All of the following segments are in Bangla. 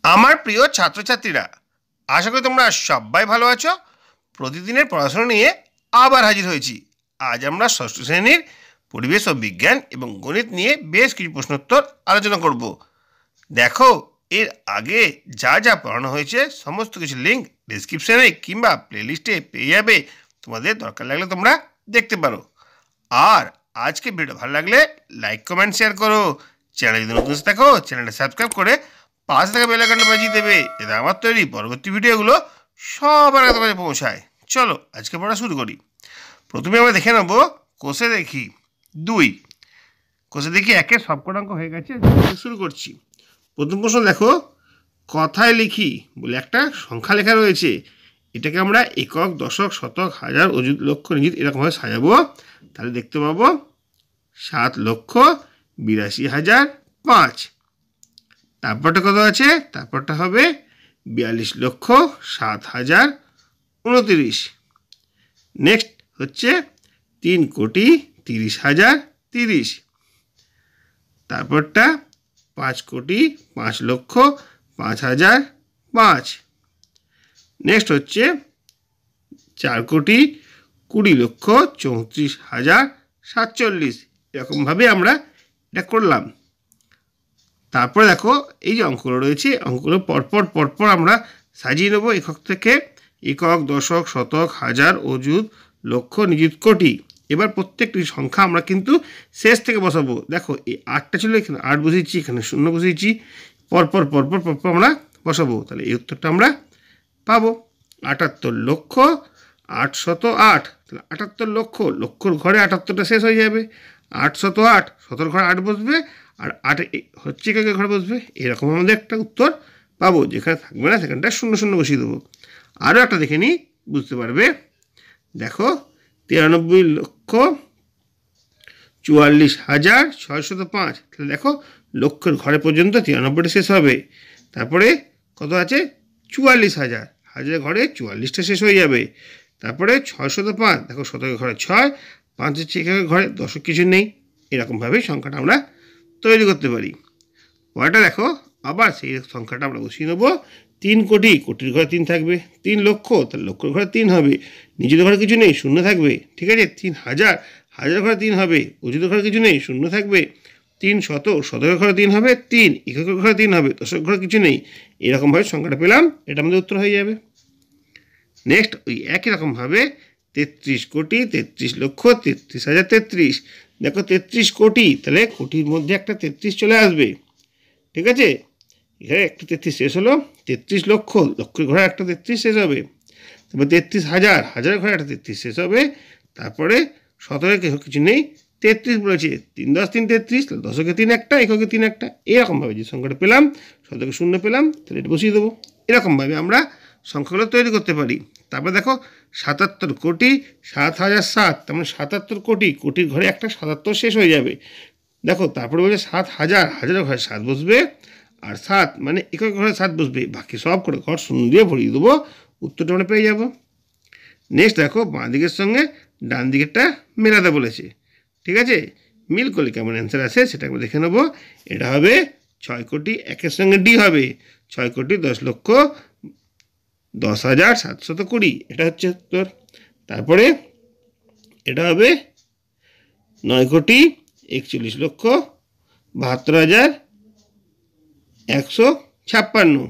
আমার প্রিয় ছাত্রছাত্রীরা, আশা করি তোমরা সবাই ভালো আছো। প্রতিদিনের পড়াশোনা নিয়ে আবার হাজির হয়েছি। আজ আমরা ষষ্ঠ শ্রেণীর পরিবেশ ও বিজ্ঞান এবং গণিত নিয়ে বেশ কিছু প্রশ্নোত্তর আলোচনা করব। দেখো, এর আগে যা যা পড়ানো হয়েছে সমস্ত কিছু লিঙ্ক ডেসক্রিপশনে কিংবা প্লেলিস্টে পেয়ে যাবে। তোমাদের দরকার লাগলে তোমরা দেখতে পারো। আর আজকে ভিডিও ভালো লাগলে লাইক কমেন্ট শেয়ার করো। চ্যানেল যদি নতুন থাকো চ্যানেলটা সাবস্ক্রাইব করে পাশে থাকা বেল আইকনটা বাজিয়ে দেবে, এতে আমার তৈরি পরবর্তী ভিডিওগুলো সবার আগে তোমাদের পৌঁছায়। চলো আজকে পড়া শুরু করি। প্রথমে আমরা দেখে নেব কোষে দেখি 2। কোষে দেখি 1-এর সবকটা অঙ্ক হয়ে গেছে। শুরু করছি। প্রথম প্রশ্ন দেখো, কথায় লিখি বলে একটা সংখ্যা লেখা রয়েছে। এটাকে আমরা একক, দশক, শতক, হাজার, অযুত, লক্ষ, নিযুত এরকমভাবে সাজাবো। তাহলে দেখতে পাবো 7,82,005। তারপরটা কত আছে? তারপরটা হবে 42,07,029। নেক্সট হচ্ছে 3,30,030। তারপরটা 5,05,05,005। নেক্সট হচ্ছে 4,20,34,047। এরকমভাবে আমরা এটা করলাম। তারপরে দেখো এই যে অঙ্কগুলো রয়েছে, অঙ্কগুলো পরপর আমরা সাজিয়ে নেবো একক থেকে। একক, দশক, শতক, হাজার, অযুত, লক্ষ, নিযুত, কোটি। এবার প্রত্যেকটি সংখ্যা আমরা কিন্তু শেষ থেকে বসাবো। দেখো এই 8টা ছিল, এখানে 8 বসিয়েছি, এখানে 0 বসিয়েছি। পরপর আমরা বসাবো। তাহলে এই উত্তরটা আমরা পাবো 78,08,08। তাহলে 78 লক্ষ, লক্ষর ঘরে 78টা শেষ হয়ে যাবে। 808, শতর ঘরে 8 বসবে, আর 8 হচ্ছে এককের ঘরে বসবে। এরকম আমাদের একটা উত্তর পাবো। যেখানে থাকবে না সেখানটা 0 বসিয়ে দেবো। আরও একটা দেখে নিই, বুঝতে পারবে। দেখো 93,44,605। তাহলে দেখো লক্ষের ঘরে পর্যন্ত 93টা শেষ হবে। তারপরে কত আছে? 44,000, হাজারের ঘরে 44টা শেষ হয়ে যাবে। তারপরে 605, দেখো শতকের ঘরে 6, 5 হচ্ছে এককের ঘরে, দশক কিছু নেই। এরকমভাবে সংখ্যাটা আমরা তৈরি করতে পারি। পরেরটা দেখো, আবার সেই সংখ্যাটা আমরা বসিয়ে নেবো। 3 কোটি, কোটির ঘরে 3 থাকবে। 3 লক্ষ, তাহলে লক্ষের ঘরে 3 হবে। নিজেদের ঘরে কিছু নেই, 0 থাকবে। ঠিক আছে। 3,000, হাজারের ঘরে 3 হবে। অযুতের ঘরে কিছু নেই, 0 থাকবে। 3 শতক, শতকের ঘরে 3 হবে। 3 এককের ঘরে 3 হবে, দশকের ঘরে কিছু নেই। এরকমভাবে সংখ্যাটা পেলাম, এটা আমাদের উত্তর হয়ে যাবে। নেক্সট ওই একই রকমভাবে 33 কোটি, 33 লক্ষ, 33,033। দেখো 33 কোটি, তাহলে কোটির মধ্যে একটা 33 চলে আসবে। ঠিক আছে। এখানে একটা 33 শেষ হলো। 33 লক্ষ, লক্ষের ঘরে একটা 33 শেষ হবে। তারপর 33,000, হাজারের ঘরে একটা 33 শেষ হবে। তারপরে শতকের কিছু নেই, 33 বলেছে। 3 10 3 33, দশকে 3 একটা, এককে 3 একটা। এরকমভাবে যে সংখ্যাটা পেলাম, শতকে 0 পেলাম, তাহলে এটা বসিয়ে দেবো। এরকমভাবে আমরা সংখ্যাগুলো তৈরি করতে পারি। তারপরে দেখো 77 কোটি 7,007। তার মানে 77 কোটি, কোটির ঘরে একটা 77 শেষ হয়ে যাবে। দেখো তারপরে বলছে 7,000, হাজারের ঘরে 7 বসবে, আর 7 মানে একক ঘরে 7 বসবে। বাকি সব করে ঘর 0 দিয়ে ভরিয়ে দেবো, উত্তরটা আমরা পেয়ে যাব। নেক্সট দেখো, বাঁ দিকের সঙ্গে ডান দিকেরটা মেলাতে বলেছে। ঠিক আছে। মিল করলে কেমন অ্যান্সার আসে সেটা আমরা দেখে নেবো। এটা হবে 6 কোটি, একের সঙ্গে ডি হবে 6 কোটি 10 লক্ষ 10,720। এটা হচ্ছে উত্তর। তারপরে এটা হবে 9 কোটি 41 লক্ষ 72,156।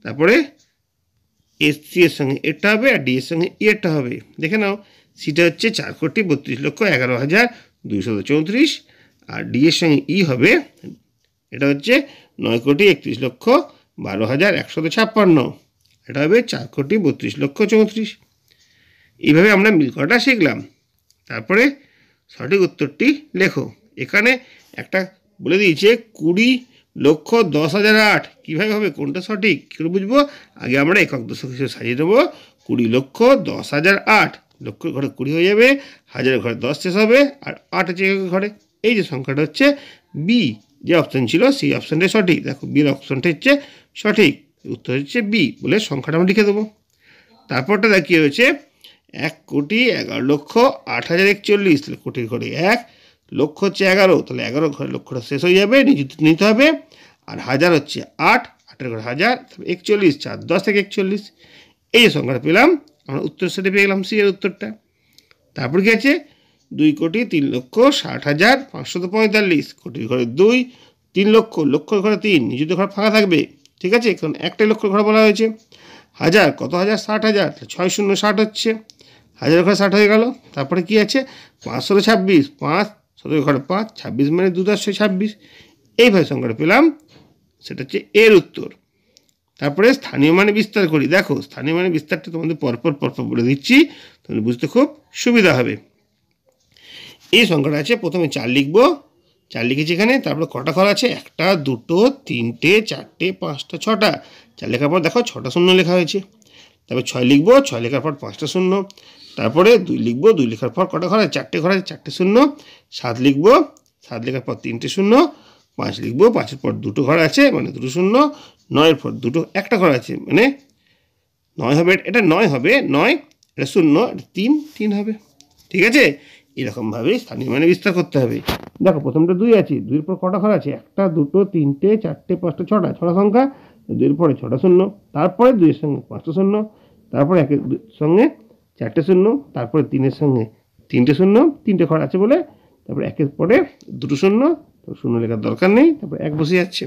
তারপরে সি এর সঙ্গে এটা হবে, আর ডি এর সঙ্গে এরটা হবে। দেখে নাও, সিটা হচ্ছে 4 কোটি 32 লক্ষ 11,234, আর ডি এর সঙ্গে ই হবে, এটা হচ্ছে 9 কোটি 31 লক্ষ 12,156। এটা হবে 4 কোটি 32 লক্ষ 34। এইভাবে আমরা মিল করাটা শিখলাম। তারপরে সঠিক উত্তরটি লেখো। এখানে একটা বলে দিয়েছে 20,10,008। কীভাবে হবে, কোনটা সঠিক কী করে বুঝবো? আগে আমরা একক দশক হিসেবে সাজিয়ে দেবো। 20,10,008, লক্ষের ঘরে 20 হয়ে যাবে, হাজারের ঘরে 10 শেষ হবে, আর 8 হচ্ছে এককের ঘরে। এই যে সংখ্যাটা হচ্ছে বি, যে অপশান ছিল সেই অপশানটাই সঠিক। দেখো বির অপশানটা হচ্ছে সঠিক, উত্তর হচ্ছে বি বলে সংখ্যাটা আমরা লিখে দেবো। তারপরটা দেখি হয়েছে 1,11,08,041। তাহলে কোটির ঘরে 1, লক্ষ হচ্ছে 11, তাহলে 11 ঘরে লক্ষটা শেষ হয়ে যাবে, নিতে হবে। আর হাজার হচ্ছে 8, আর 8 ঘরে 1000, 41, 4 10 থেকে 41। এই যে সংখ্যাটা পেলাম আমরা উত্তর সেটে পেয়ে গেলাম, সি এর উত্তরটা। তারপর কি আছে 2,03,60,545, কোটির ঘরে 2, 3 লক্ষ, লক্ষর ঘরে 3, নিজেদের ঘর ফাঁকা থাকবে, ঠিক আছে, কারণ একটাই লক্ষর ঘর বলা হয়েছে। হাজার কত হাজার 60,000, 6 শূন্য 60 হচ্ছে, হাজার ঘরে 60 হয়ে গেল। তারপরে কি আছে 526, 5 শতকের ঘরে 5, 26 মানে 2 10 26। এইভাবে সংখ্যাটা পেলাম, সেটা হচ্ছে এর উত্তর। তারপরে স্থানীয় মানে বিস্তার করি। দেখো স্থানীয় মানে বিস্তারটা তোমাদের পরপর বলে দিচ্ছি, তোমাদের বুঝতে খুব সুবিধা হবে। এই সংখ্যাটা আছে, প্রথমে 4 লিখবো, 4 লিখেছি এখানে। তারপরে কটা ঘর আছে 1টা 2টো 3টে 4টে 5টা 6টা। 4 লেখার পর দেখো 6টা শূন্য লেখা হয়েছে। তারপর 6 লিখবো, 6 লেখার পর 5টা শূন্য। তারপরে 2 লিখবো, 2 লেখার পর কটা ঘর আছে 4টে ঘর আছে, 4টে শূন্য। 7 লিখবো, 7 লেখার পর 3টে শূন্য। 5 লিখবো, 5-এর পর 2টো ঘর আছে মানে 2টো শূন্য। 9-এর পর 2টো 1টা ঘর আছে মানে 9 হবে, এটা 9 হবে, 9 এটা শূন্য, এটা 3 হবে, ঠিক আছে। এরকমভাবে স্থানীয় মানে বিস্তার করতে হবে। দেখো প্রথমটা 2 আছে, 2-এর পর কটা ঘর আছে 1টা 2টো 3টে 4টে 5টা 6টা, 6টা সংখ্যা। 2-এর পরে 6টা শূন্য, তারপরে 2-এর সঙ্গে 5টা শূন্য, তারপরে 1-এর সঙ্গে 4টে শূন্য, তারপরে 3-এর সঙ্গে 3টে শূন্য, 3টে ঘর আছে বলে, তারপরে 1-এর পরে 2টো শূন্য, তো শূন্য লেখার দরকার নেই, তারপরে 1 বসে যাচ্ছে।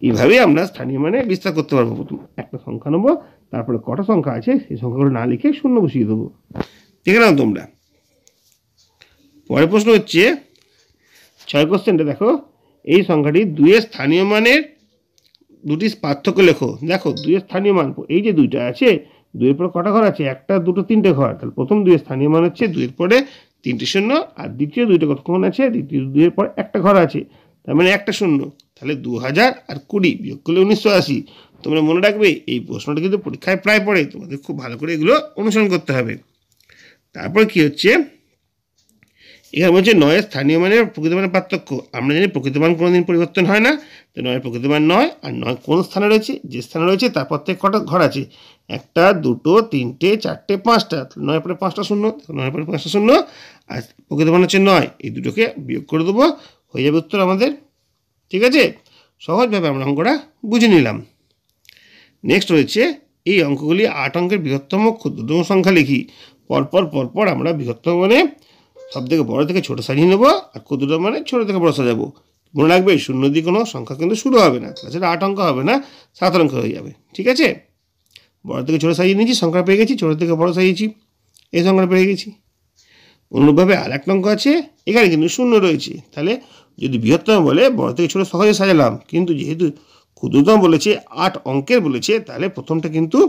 এইভাবেই আমরা স্থানীয় মানে বিস্তার করতে পারবো। প্রথম একটা সংখ্যা নেবো, তারপরে কটা সংখ্যা আছে সেই সংখ্যাগুলো না লিখে শূন্য বসিয়ে দেবো, দেখে নাও তোমরা। পরের প্রশ্ন হচ্ছে 6 কোশ্চেনটা দেখো, এই সংখ্যাটি 2-এর স্থানীয় মানের দুটি পার্থক্য লেখো। দেখো 2-এর স্থানীয় মান, এই যে 2টা আছে, 2-এর পরে কটা ঘর আছে 1টা 2টো 3টে ঘর, তাহলে প্রথম 2-এর স্থানীয় মান হচ্ছে 2-এর পরে 3টে শূন্য, আর দ্বিতীয় 2টা কতক্ষণ আছে, দ্বিতীয় 2-এর পর 1টা ঘর আছে, তার মানে 1টা শূন্য। তাহলে 2000 আর 20 বিয়োগ করলে 1980। তোমরা মনে রাখবে এই প্রশ্নটা কিন্তু পরীক্ষায় প্রায় পড়ে, তোমাদের খুব ভালো করে এগুলো অনুসরণ করতে হবে। তারপর কি হচ্ছে এখানে বলছে 9-এর স্থানীয় মানের প্রকৃত মানের পার্থক্য। আমরা জানি প্রকৃত মান কোনোদিন পরিবর্তন হয় না, তো 9-এর প্রকৃত মান 9, আর 9 কোন স্থানে রয়েছে, যে স্থানে রয়েছে তারপর থেকে কটা ঘর আছে 1টা 2টো 3টে 4টে 5টা, 9-এর পরে 5টা শূন্য, 9-এর পরে 5টা শূন্য, আর প্রকৃত মান হচ্ছে 9, এই দুটোকে বিয়োগ করে দেবো, হয়ে যাবে উত্তর আমাদের, ঠিক আছে। সহজভাবে আমরা অঙ্কটা বুঝে নিলাম। নেক্সট রয়েছে এই অঙ্কগুলি 8 অঙ্কের বৃহত্তম ক্ষুদ্রতম সংখ্যা লিখি। পরপর আমরা বৃহত্তম মানে সব থেকে বড় থেকে ছোট সাজিয়ে নেবো, আর ক্ষুদ্রতম মানে ছোট থেকে বড় সাজাবো। মনে রাখবে শূন্য দিয়ে কোনো সংখ্যা কিন্তু শুরু হবে না, তাছাড়া 8 অঙ্ক হবে না, 7 অঙ্ক হয়ে যাবে, ঠিক আছে। বড় থেকে ছোট সাজিয়ে নিয়েছি, সংখ্যা পেয়ে গেছি, ছোট থেকে বড় সাজিয়েছি, এই সংখ্যাটা পেয়ে গেছি। অনুরূপভাবে আর একটা অঙ্ক আছে, এখানে কিন্তু শূন্য রয়েছে, তাহলে যদি বৃহত্তম বলে বড় থেকে ছোট সহজে সাজালাম, কিন্তু যেহেতু ক্ষুদ্রতম বলেছে 8 অঙ্কের বলেছে, তাহলে প্রথমটা কিন্তু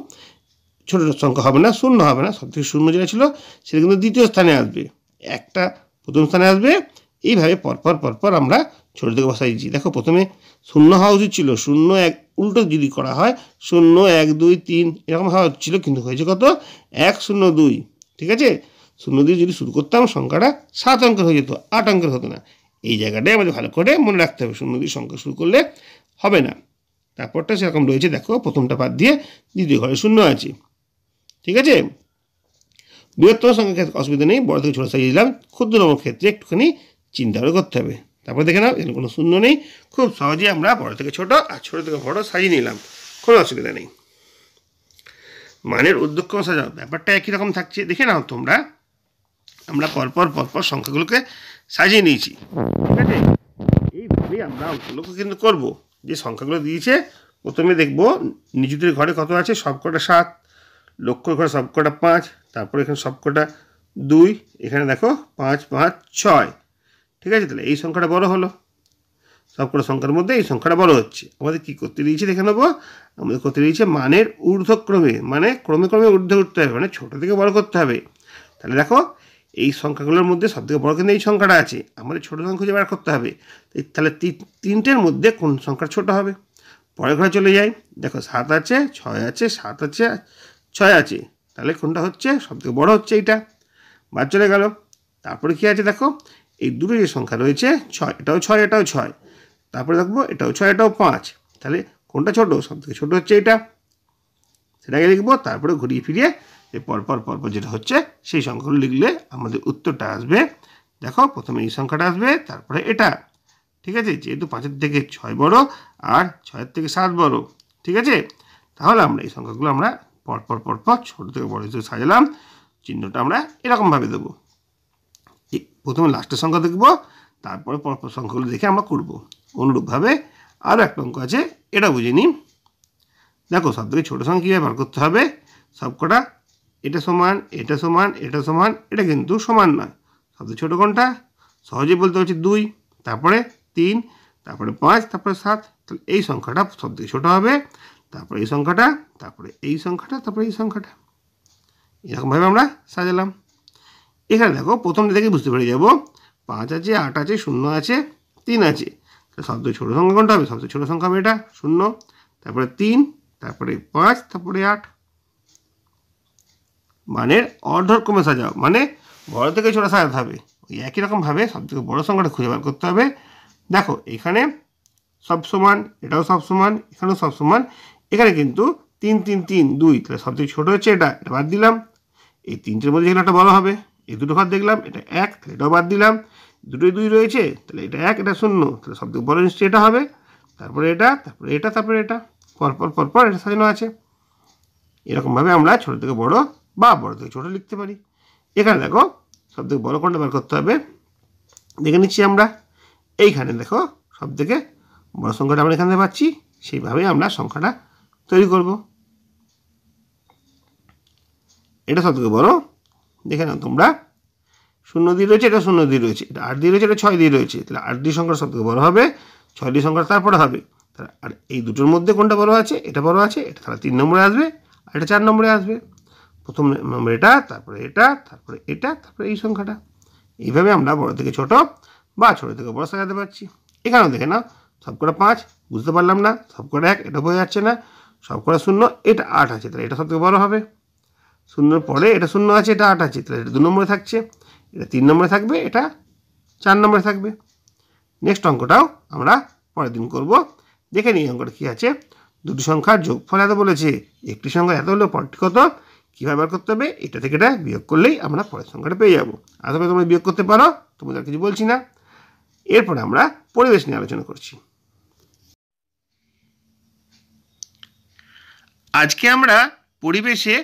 ছোট সংখ্যা হবে না, শূন্য হবে না, সব থেকে শূন্য যেটা ছিল সেটা কিন্তু দ্বিতীয় স্থানে আসবে, একটা প্রথম স্থানে আসবে। এইভাবে পরপর আমরা ছোট থেকে বসাইছি। দেখো প্রথমে শূন্য হওয়া উচিত ছিল, 0 1 উল্টো যদি করা হয় 0 1 2 3 এরকম হওয়া ছিল, কিন্তু হয়েছে কত 1 0 2, ঠিক আছে। 0 দিয়ে যদি শুরু করতাম সংখ্যাটা 7 অঙ্কের হয়ে যেত, 8 অঙ্কের হতো না। এই জায়গাটাই আমাদের ভালো করে মনে রাখতে হবে, 0 দিয়ে সংখ্যা শুরু করলে হবে না। তারপরটা সেরকম রয়েছে, দেখো প্রথমটা বাদ দিয়ে দ্বিতীয় ঘরে 0 আছে, ঠিক আছে। বৃহত্তম সংখ্যার ক্ষেত্রে অসুবিধা নেই, বড় থেকে ছোট সাজিয়ে দিলাম, ক্ষুদ্রতম ক্ষেত্রে একটুখানি চিন্তা করে করতে হবে। তারপর দেখে নাও এখানে কোনো শূন্য নেই, খুব সহজেই আমরা বড় থেকে ছোট আর ছোট থেকে বড় সাজিয়ে নিলাম, কোনো অসুবিধা নেই। মানের ঊর্ধ্বক্রম সাজাও, ব্যাপারটা একই রকম থাকছে, দেখে নাও তোমরা। আমরা পরপর সংখ্যাগুলোকে সাজিয়ে নিয়েছি, ঠিক আছে। এইভাবেই আমরা অঙ্কগুলোকে কিন্তু করবো। যে সংখ্যাগুলো দিয়েছে প্রথমে দেখবো নিজেদের ঘরে কত আছে, সবকটা 7, লক্ষর ঘরে সবকটা 5, তারপরে এখানে সবকটা 2, এখানে দেখো 5 5 6, ঠিক আছে। তাহলে এই সংখ্যাটা বড় হলো, সবকটা সংখ্যার মধ্যে এই সংখ্যাটা বড় হচ্ছে। আমাদের কী করতে দিয়েছে দেখে নেবো, আমাদের করতে দিয়েছে মানের ঊর্ধ্বক্রমে, মানে ক্রমে ঊর্ধ্বে উঠতে হবে, মানে ছোটো থেকে বড় করতে হবে। তাহলে দেখো এই সংখ্যাগুলোর মধ্যে সবথেকে বড় কিন্তু এই সংখ্যাটা আছে, আমাদের ছোটো সংখ্যা খুঁজে বার করতে হবে। তাহলে 3টের মধ্যে কোন সংখ্যা ছোট হবে। পরের ঘরে চলে যাই, দেখো 7 আছে 6 আছে 7 আছে 6 আছে, তাহলে কোনটা হচ্ছে সবথেকে বড় হচ্ছে এইটা, বাদ চলে গেল। তারপরে কী আছে দেখো এই দুটো যে সংখ্যা রয়েছে 6, এটাও 6 এটাও 6, তারপরে দেখবো এটাও 6 এটাও 5, তাহলে কোনটা ছোট, সবথেকে ছোট হচ্ছে এটা, সেটাকে লিখবো। তারপরে ঘুরিয়ে ফিরিয়ে পরপর যেটা হচ্ছে সেই সংখ্যাগুলো লিখলে আমাদের উত্তরটা আসবে। দেখো প্রথমে এই সংখ্যাটা আসবে, তারপরে এটা, ঠিক আছে, যেহেতু 5-এর থেকে 6 বড় আর 6-এর থেকে 7 বড়। ঠিক আছে, তাহলে আমরা এই সংখ্যাগুলো আমরা পরপর পরপর ছোট থেকে বড় হিসেবে সাজালাম। চিহ্নটা আমরা এরকমভাবে দেবো। প্রথমে লাস্টের সংখ্যা দেখব, তারপরে পরপর সংখ্যাগুলো দেখে আমরা করব। অনুরূপভাবে আরও একটা অঙ্ক আছে, এটা বুঝে নিই। দেখো সব থেকে ছোটো সংখ্যা কীভাবে বার করতে হবে। সবকটা এটা সমান, এটা সমান, এটা সমান, এটা কিন্তু সমান নয়। সবথেকে ছোটো কোনটা? সহজেই বলতে পারছি 2, তারপরে 3, তারপরে 5, তারপরে 7। তাহলে এই সংখ্যাটা সবথেকে ছোটো হবে, তারপরে এই সংখ্যাটা, তারপরে এই সংখ্যাটা, তারপরে এই সংখ্যাটা। এরকমভাবে আমরা সাজালাম। এখানে দেখো প্রথমটা দেখে বুঝতে পেরে যাব 5 আছে, 8 আছে, 0 আছে, 3 আছে। তাহলে সবথেকে ছোটো সংখ্যা কোনটা হবে? সবথেকে ছোটো সংখ্যা হবে এটা 0, তারপরে 3, তারপরে 5, তারপরে 8। মানের অর্ধক্রমে সাজাও, মানে বড় থেকে ছোটো সাজাতে হবে। ওই একই রকমভাবে সবথেকে বড় সংখ্যাটা খুঁজে বার করতে হবে। দেখো এখানে সব সমান, এটাও সব সমান, এখানেও সব সমান। এখানে কিন্তু 3, 3, 3, 2, তাহলে সবথেকে ছোটো হচ্ছে এটা, এটা বাদ দিলাম। এই 3টের মধ্যে যেগুলো একটা বড় হবে, এই দুটো ঘর দেখলাম, এটা 1, তাহলে এটাও বাদ দিলাম। দুটোই 2 রয়েছে, তাহলে এটা 1, এটা 0, তাহলে সবথেকে বড় নিশ্চয়ই এটা হবে। তারপরে এটা, তারপরে এটা, তারপরে এটা, পরপর পরপর এটা সাজানো আছে। এরকমভাবে আমরা ছোটো থেকে বড় বা বড় থেকে ছোটো লিখতে পারি। এখানে দেখো সবথেকে বড় কোনটা বার করতে হবে, দেখে নিচ্ছি আমরা। এইখানে দেখো সবথেকে বড় সংখ্যাটা আমরা এখানে পাচ্ছি, সেইভাবেই আমরা সংখ্যাটা তৈরি করব। এটা সবথেকে বড়, দেখে নাও তোমরা। 0 দিয়ে রয়েছে, এটা 0 দিয়ে রয়েছে, এটা 8 দিয়ে রয়েছে, এটা 6 দিয়ে রয়েছে। তাহলে 8 দিয়ে সংখ্যাটা সবথেকে বড় হবে, 6 দিয়ে সংখ্যাটা তারপরে হবে। তাহলে আর এই দুটোর মধ্যে কোনটা বড় আছে? এটা বড় আছে, এটা তাহলে 3 নম্বরে আসবে, আর এটা 4 নম্বরে আসবে। প্রথম নম্বর এটা, তারপরে এটা, তারপরে এটা, তারপরে এই সংখ্যাটা। এইভাবে আমরা বড় থেকে ছোট বা ছোট থেকে বড় সাজাতে পারছি। এখানেও দেখে নাও সবকটা 5, বুঝতে পারলাম না। সবকটা 1, এটা বোঝা যাচ্ছে না। সবকটা 0, এটা 8 আছে, তাহলে এটা সবথেকে বড় হবে। 0-র পরে এটা 0 আছে, এটা 8 আছে, তাহলে এটা 2 নম্বরে থাকছে, এটা 3 নম্বরে থাকবে, এটা 4 নম্বরে থাকবে। নেক্সট অঙ্কটাও আমরা পরের দিন করব। দেখে নিই অঙ্কটা কী আছে। দুটি সংখ্যার যোগফল এত বলেছে, একটি সংখ্যা এত হলে পরটি কত, কীভাবে বার করতে হবে? এটা থেকে এটা বিয়োগ করলেই আমরা পরের সংখ্যাটা পেয়ে যাবো। আসলে তোমরা বিয়োগ করতে পারো, তোমাদের কিছু বলছি না। এরপরে আমরা পরিবেশ নিয়ে আলোচনা করছি। আজকে আমরা পরিবেশে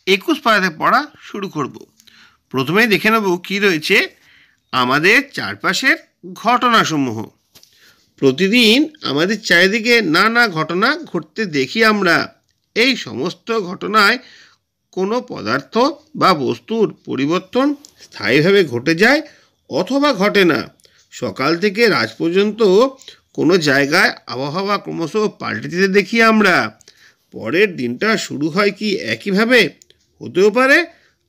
21 পাতাতে পড়া শুরু করব। প্রথমেই দেখে নেব কী রয়েছে আমাদের চারপাশের ঘটনাসমূহ। প্রতিদিন আমাদের চারিদিকে নানা ঘটনা ঘটতে দেখি আমরা। এই সমস্ত ঘটনায় কোনো পদার্থ বা বস্তুর পরিবর্তন স্থায়ীভাবে ঘটে যায় অথবা ঘটে না। সকাল থেকে রাত পর্যন্ত কোনো জায়গায় আবহাওয়া ক্রমশ পাল্টে যেতে দেখি আমরা। পরের দিনটা শুরু হয় কি একইভাবে? হতেও পারে,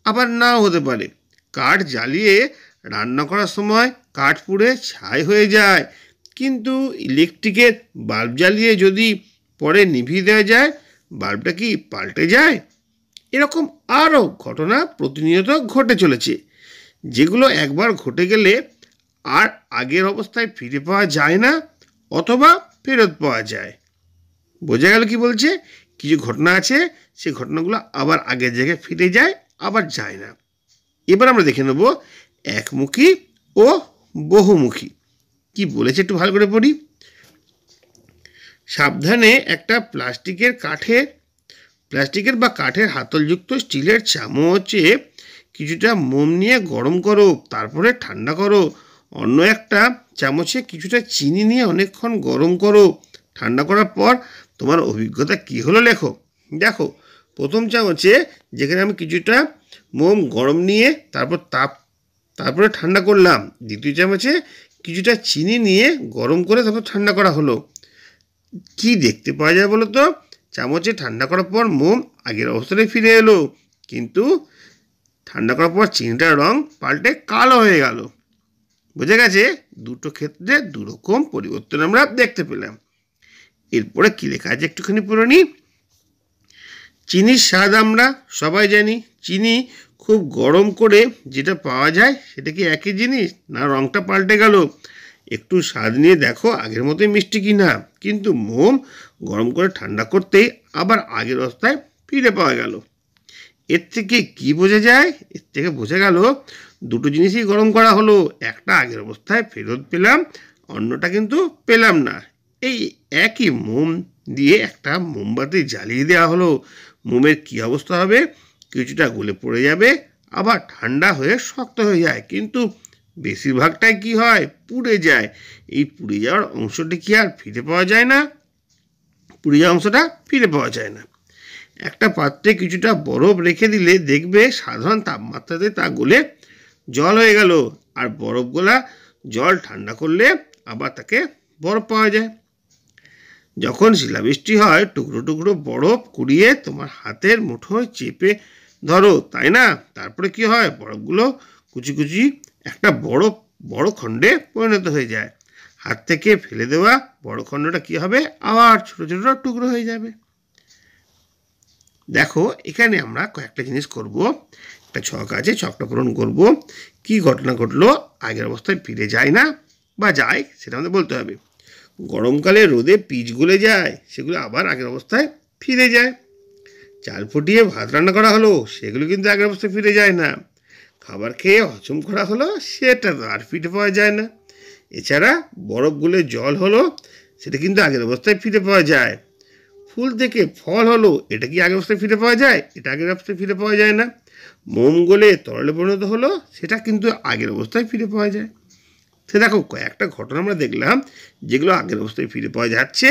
আবার নাও হতে পারে। কাঠ জ্বালিয়ে রান্না করার সময় কাঠ পুড়ে ছাই হয়ে যায়, কিন্তু ইলেকট্রিকের বাল্ব জ্বালিয়ে যদি পরে নিভিয়ে দেওয়া যায়, বাল্বটা কি পাল্টে যায়? এরকম আরও ঘটনা প্রতিনিয়ত ঘটে চলেছে, যেগুলো একবার ঘটে গেলে আর আগের অবস্থায় ফিরে পাওয়া যায় না অথবা ফেরত পাওয়া যায়। বোঝা গেল কি বলছে? কিছু ঘটনা আছে, সেই ঘটনাগুলো আবার আগের জায়গায় ফিরে যায়, আবার যায় না। এবার আমরা দেখে নেব একমুখী ও বহুমুখী। কি বলেছে একটু ভালো করে পড়ি। সাবধানে একটা প্লাস্টিকের বা কাঠের হাতলযুক্ত স্টিলের চামচে কিছুটা মোম নিয়ে গরম করো, তারপরে ঠান্ডা করো। অন্য একটা চামচে কিছুটা চিনি নিয়ে অনেকক্ষণ গরম করো। ঠান্ডা করার পর তোমার অভিজ্ঞতা কী হলো লেখো। দেখো প্রথম চামচে যেখানে আমি কিছুটা মোম গরম নিয়ে তারপরে ঠান্ডা করলাম, দ্বিতীয় চামচে কিছুটা চিনি নিয়ে গরম করে তারপর ঠান্ডা করা হলো। কি দেখতে পাওয়া যায় বলো তো? চামচে ঠান্ডা করার পর মোম আগের অবস্থায় ফিরে এলো, কিন্তু ঠান্ডা করার পর চিনিটার রং পাল্টে কালো হয়ে গেল। বোঝা গেছে? দুটো ক্ষেত্রে দুরকম পরিবর্তন আমরা দেখতে পেলাম। এরপরে কি লেখা আছে একটুখানি পড়ে নিই। চিনির স্বাদ আমরা সবাই জানি। চিনি খুব গরম করে যেটা পাওয়া যায় সেটা কি একই জিনিস, না রংটা পাল্টে গেল? একটু স্বাদ নিয়ে দেখো আগের মতোই মিষ্টি কি না। কিন্তু মোম গরম করে ঠান্ডা করতেই আবার আগের অবস্থায় ফিরে পাওয়া গেল। এর থেকে কি বোঝা যায়? এর থেকে বোঝা গেল দুটো জিনিসই গরম করা হলো, একটা আগের অবস্থায় ফেরত পেলাম, অন্যটা কিন্তু পেলাম না। এই একই মোম দিয়ে একটা মোমবাতি জ্বালিয়ে দেওয়া হলো। মোমের কী অবস্থা হবে? কিছুটা গলে পড়ে যাবে, আবার ঠান্ডা হয়ে শক্ত হয়ে যায়, কিন্তু বেশিরভাগটাই কি হয়? পুড়ে যায়। এই পুড়ে যাওয়ার অংশটি কি আর ফিরে পাওয়া যায় না? পুড়ে যাওয়া অংশটা ফিরে পাওয়া যায় না। একটা পাত্রে কিছুটা বরফ রেখে দিলে দেখবে সাধারণ তাপমাত্রাতে তা গলে জল হয়ে গেল। আর বরফ গোলা জল ঠান্ডা করলে আবার তাকে বরফ পাওয়া যায়। যখন শিলাবৃষ্টি হয়, টুকরো টুকরো বরফ কুড়িয়ে তোমার হাতের মুঠোয় চেপে ধরো, তাই না? তারপরে কি হয়? বরফগুলো কুচি কুচি একটা বড় খণ্ডে পরিণত হয়ে যায়। হাত থেকে ফেলে দেওয়া বড় খণ্ডটা কি হবে? আবার ছোট ছোট টুকরো হয়ে যাবে। দেখো, এখানে আমরা কয়েকটা জিনিস করব। একটা ছক আছে, ছকটা পূরণ করব। কি ঘটনা ঘটলো? আগের অবস্থায় ফিরে যায় না বা যায়, সেটা আমাদের বলতে হবে। গরমকালে রোদে পিচ গলে যায়, সেগুলো আবার আগের অবস্থায় ফিরে যায়। চাল ফুটিয়ে ভাত রান্না করা হলো, সেগুলো কিন্তু আগের অবস্থায় ফিরে যায় না। খাবার খেয়ে হজম করা হলো, সেটা তো আর ফিরে পাওয়া যায় না। এছাড়া বরফ গলে জল হলো, সেটা কিন্তু আগের অবস্থায় ফিরে পাওয়া যায়। ফুল থেকে ফল হলো, এটা কি আগের অবস্থায় ফিরে পাওয়া যায়? এটা আগের অবস্থায় ফিরে পাওয়া যায় না। মোম গলে তরলে পরিণত হলো, সেটা কিন্তু আগের অবস্থায় ফিরে পাওয়া যায়। সে দেখো, কয়েকটা ঘটনা আমরা দেখলাম যেগুলো আগের অবস্থায় ফিরে পাওয়া যাচ্ছে,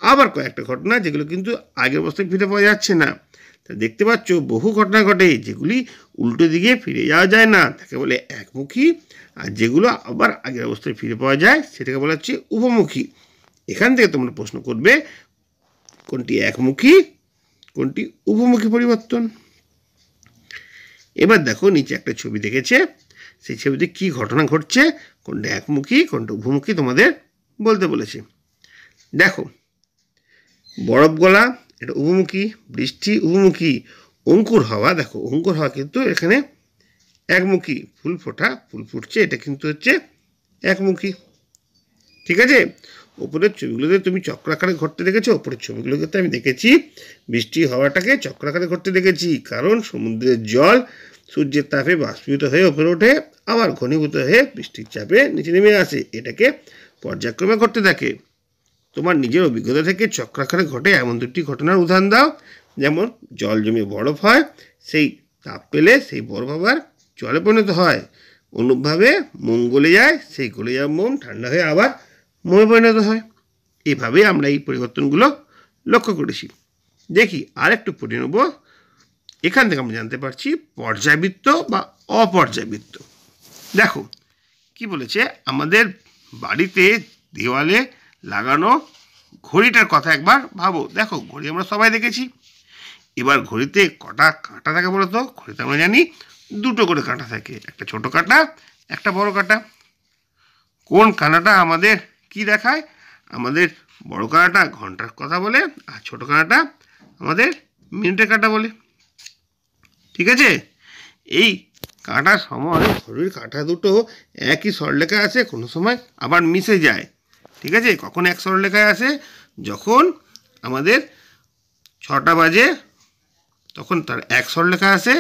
আবার কয়েকটা ঘটনা যেগুলো কিন্তু আগের অবস্থায় ফিরে পাওয়া যাচ্ছে না। তা দেখতে পাচ্ছ, বহু ঘটনা ঘটে যেগুলি উল্টো দিকে ফিরে যাওয়া যায় না, তাকে বলে একমুখী। আর যেগুলো আবার আগের অবস্থায় ফিরে পাওয়া যায়, সেটাকে বলা হচ্ছে উভমুখী। এখান থেকে তোমরা প্রশ্ন করবে, কোনটি একমুখী, কোনটি উভমুখী পরিবর্তন। এবার দেখো, নিচে একটা ছবি দেখেছে, সেই ছবিতে কি ঘটনা ঘটছে, কোনটা একমুখী কোনটা উভমুখী তোমাদের বলতে বলেছে। দেখো, বরফ গলা এটা উভমুখী, বৃষ্টি উভমুখী, অঙ্কুর হওয়া, দেখো অঙ্কুর হওয়া কিন্তু এখানে একমুখী, ফুল ফোটা, ফুল ফুটছে, এটা কিন্তু হচ্ছে একমুখী। ঠিক আছে? ওপরের ছবিগুলোতে তুমি চক্রাকারে ঘটতে দেখেছো, ওপরের ছবিগুলোতে আমি দেখেছি বৃষ্টি হওয়াটাকে চক্রাকারে ঘটতে দেখেছি, কারণ সমুদ্রের জল সূর্যের তাপে বাষ্পীভূত হয়ে ওপরে ওঠে, আবার ঘনীভূত হয়ে বৃষ্টির চাপে নিচে নেমে আসে, এটাকে পর্যায়ক্রমে ঘটতে থাকে। তোমার নিজের অভিজ্ঞতা থেকে চক্রাকারে ঘটে এমন দুটি ঘটনার উদাহরণ দাও। যেমন জল জমে বরফ হয়, সেই তাপ পেলে সেই বরফ আবার জলে পরিণত হয়। অনুরূপভাবে মোম গলে যায়, সেই গলে যাওয়া মোম ঠান্ডা হয়ে আবার মোমে পরিণত হয়। এইভাবেই আমরা এই পরিবর্তনগুলো লক্ষ্য করেছি। দেখি আর একটু পড়ে নেব। এখান থেকে আমরা জানতে পারছি পর্যায়বৃত্ত বা অপর্যায়বৃত্ত। দেখো কি বলেছে, আমাদের বাড়িতে দেওয়ালে লাগানো ঘড়িটার কথা একবার ভাবো। দেখো, ঘড়ি আমরা সবাই দেখেছি। এবার ঘড়িতে কটা কাঁটা থাকে বলো তো? ঘড়িতে আমরা জানি দুটো করে কাঁটা থাকে, একটা ছোট কাঁটা, একটা বড় কাঁটা। কোন কাঁটাটা আমাদের কি দেখায়? আমাদের বড় কাঁটাটা ঘন্টার কথা বলে, আর ছোট কাঁটাটা আমাদের মিনিটের কাঁটা বলে। ঠিক আছে? এই কাঁটার সময় ঘড়ির কাঁটা দুটো একই সরলরেখায় আসে, কোনো সময় আবার মিশে যায়। ঠিক আছে? কখন এক সরলরেখায় আসে? যখন আমাদের 6টা বাজে তখন তার এক সরলরেখায় আসে,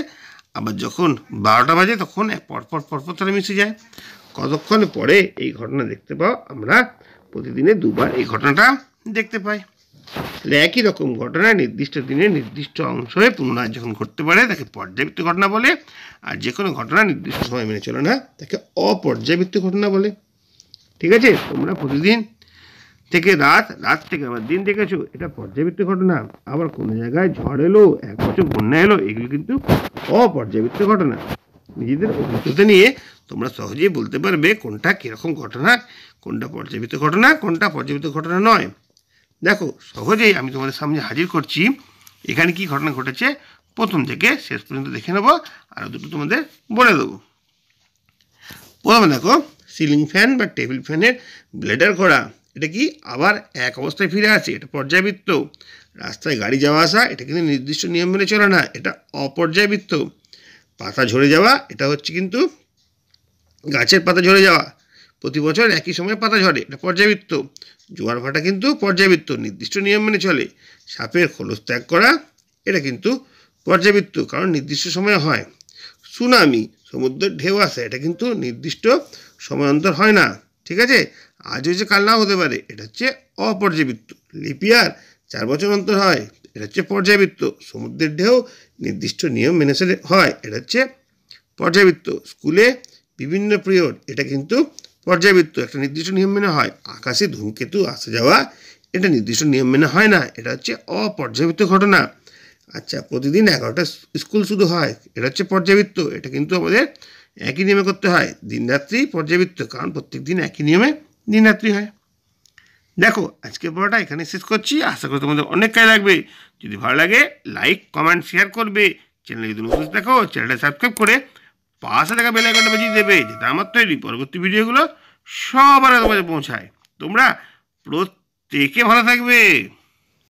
আবার যখন 12টা বাজে তখন পরপর তারা মিশে যায়। কতক্ষণ পরে এই ঘটনা দেখতে পাও? আমরা প্রতিদিনে দুবার এই ঘটনাটা দেখতে পাই। তাহলে একই রকম ঘটনা নির্দিষ্ট দিনে নির্দিষ্ট অংশে পুনরায় যখন ঘটতে পারে, তাকে পর্যায়বৃত্ত ঘটনা বলে। আর যে কোনো ঘটনা নির্দিষ্ট সময় মেনে চলে না, তাকে অপর্যায়বৃত্ত ঘটনা বলে। ঠিক আছে? তোমরা প্রতিদিন থেকে রাত থেকে আবার দিন দেখেছো, এটা পর্যায়বৃত্ত ঘটনা। আবার কোনো জায়গায় ঝড় এলো, এক বছর বন্যা এলো, এগুলো কিন্তু অপর্যায়বৃত্ত ঘটনা। নিজেদের অভিজ্ঞতা নিয়ে তোমরা সহজেই বলতে পারবে কোনটা কীরকম ঘটনা, কোনটা পর্যায়বৃত্ত ঘটনা, কোনটা পর্যায়বৃত্ত ঘটনা নয়। দেখো, সহজেই আমি তোমাদের সামনে হাজির করছি এখানে কি ঘটনা ঘটেছে। প্রথম থেকে শেষ পর্যন্ত দেখে নেবো, আরও দুটো তোমাদের বলে দেবো। প্রথমে দেখো, সিলিং ফ্যান বা টেবিল ফ্যানের ব্লেডের ঘোড়া, এটা কি আবার এক অবস্থায় ফিরে আসে, এটা পর্যায়বৃত্ত। রাস্তায় গাড়ি যাওয়া আসা, এটা কিন্তু নির্দিষ্ট নিয়ম মেনে চলে না, এটা অপর্যায়বৃত্ত। পাতা ঝরে যাওয়া, এটা হচ্ছে কিন্তু গাছের পাতা ঝরে যাওয়া, প্রতি বছর একই সময় পাতা ঝরে, এটা পর্যায়বৃত্ত। জোয়ার ভাটা কিন্তু পর্যায়বৃত্ত, নির্দিষ্ট নিয়ম মেনে চলে। সাপের খোলস ত্যাগ করা, এটা কিন্তু পর্যায়বৃত্ত, কারণ নির্দিষ্ট সময় হয়। সুনামি, সমুদ্রের ঢেউ আসা, এটা কিন্তু নির্দিষ্ট সময় অন্তর হয় না, ঠিক আছে, আজ হয়েছে কাল নাও হতে পারে, এটা হচ্ছে অপর্যাবৃত্ত। লিপিয়ার 4 বছর অন্তর হয়, এটা হচ্ছে পর্যাবৃত্ত। সমুদ্রের ঢেউ নির্দিষ্ট নিয়ম মেনে চলে হয়, এটা হচ্ছে পর্যাবৃত্ত। স্কুলে বিভিন্ন পিরিয়ড, এটা কিন্তু পর্যাবৃত্ত, একটা নির্দিষ্ট নিয়ম মেনে হয়। আকাশে ধূমকেতু আসা যাওয়া, এটা নির্দিষ্ট নিয়ম মেনে হয় না, এটা হচ্ছে অপর্যাবৃত্ত ঘটনা। আচ্ছা, প্রতিদিন 11টা স্কুল শুধু হয়, এটা হচ্ছে পর্যাবৃত্ত, এটা কিন্তু আমাদের একই নিয়মে করতে হয়। দিনরাত্রি পর্যাবৃত্ত, কারণ প্রত্যেক দিন একই নিয়মে দিনরাত্রি হয়। দেখো, আজকের পড়াটা এখানে শেষ করছি। আশা করি তোমাদের অনেক কাজে লাগবে। যদি ভালো লাগে লাইক, কমেন্ট, শেয়ার করবে। চ্যানেলে যদি নতুন দেখো, চ্যানেলটা সাবস্ক্রাইব করে পাশে থাকা বেল আইকনটা বাজিয়ে দেবে, যাতে আমার তৈরি পরবর্তী ভিডিওগুলো সবার আগে তোমাদের পৌঁছায়। তোমরা প্রত্যেকে ভালো থাকবে।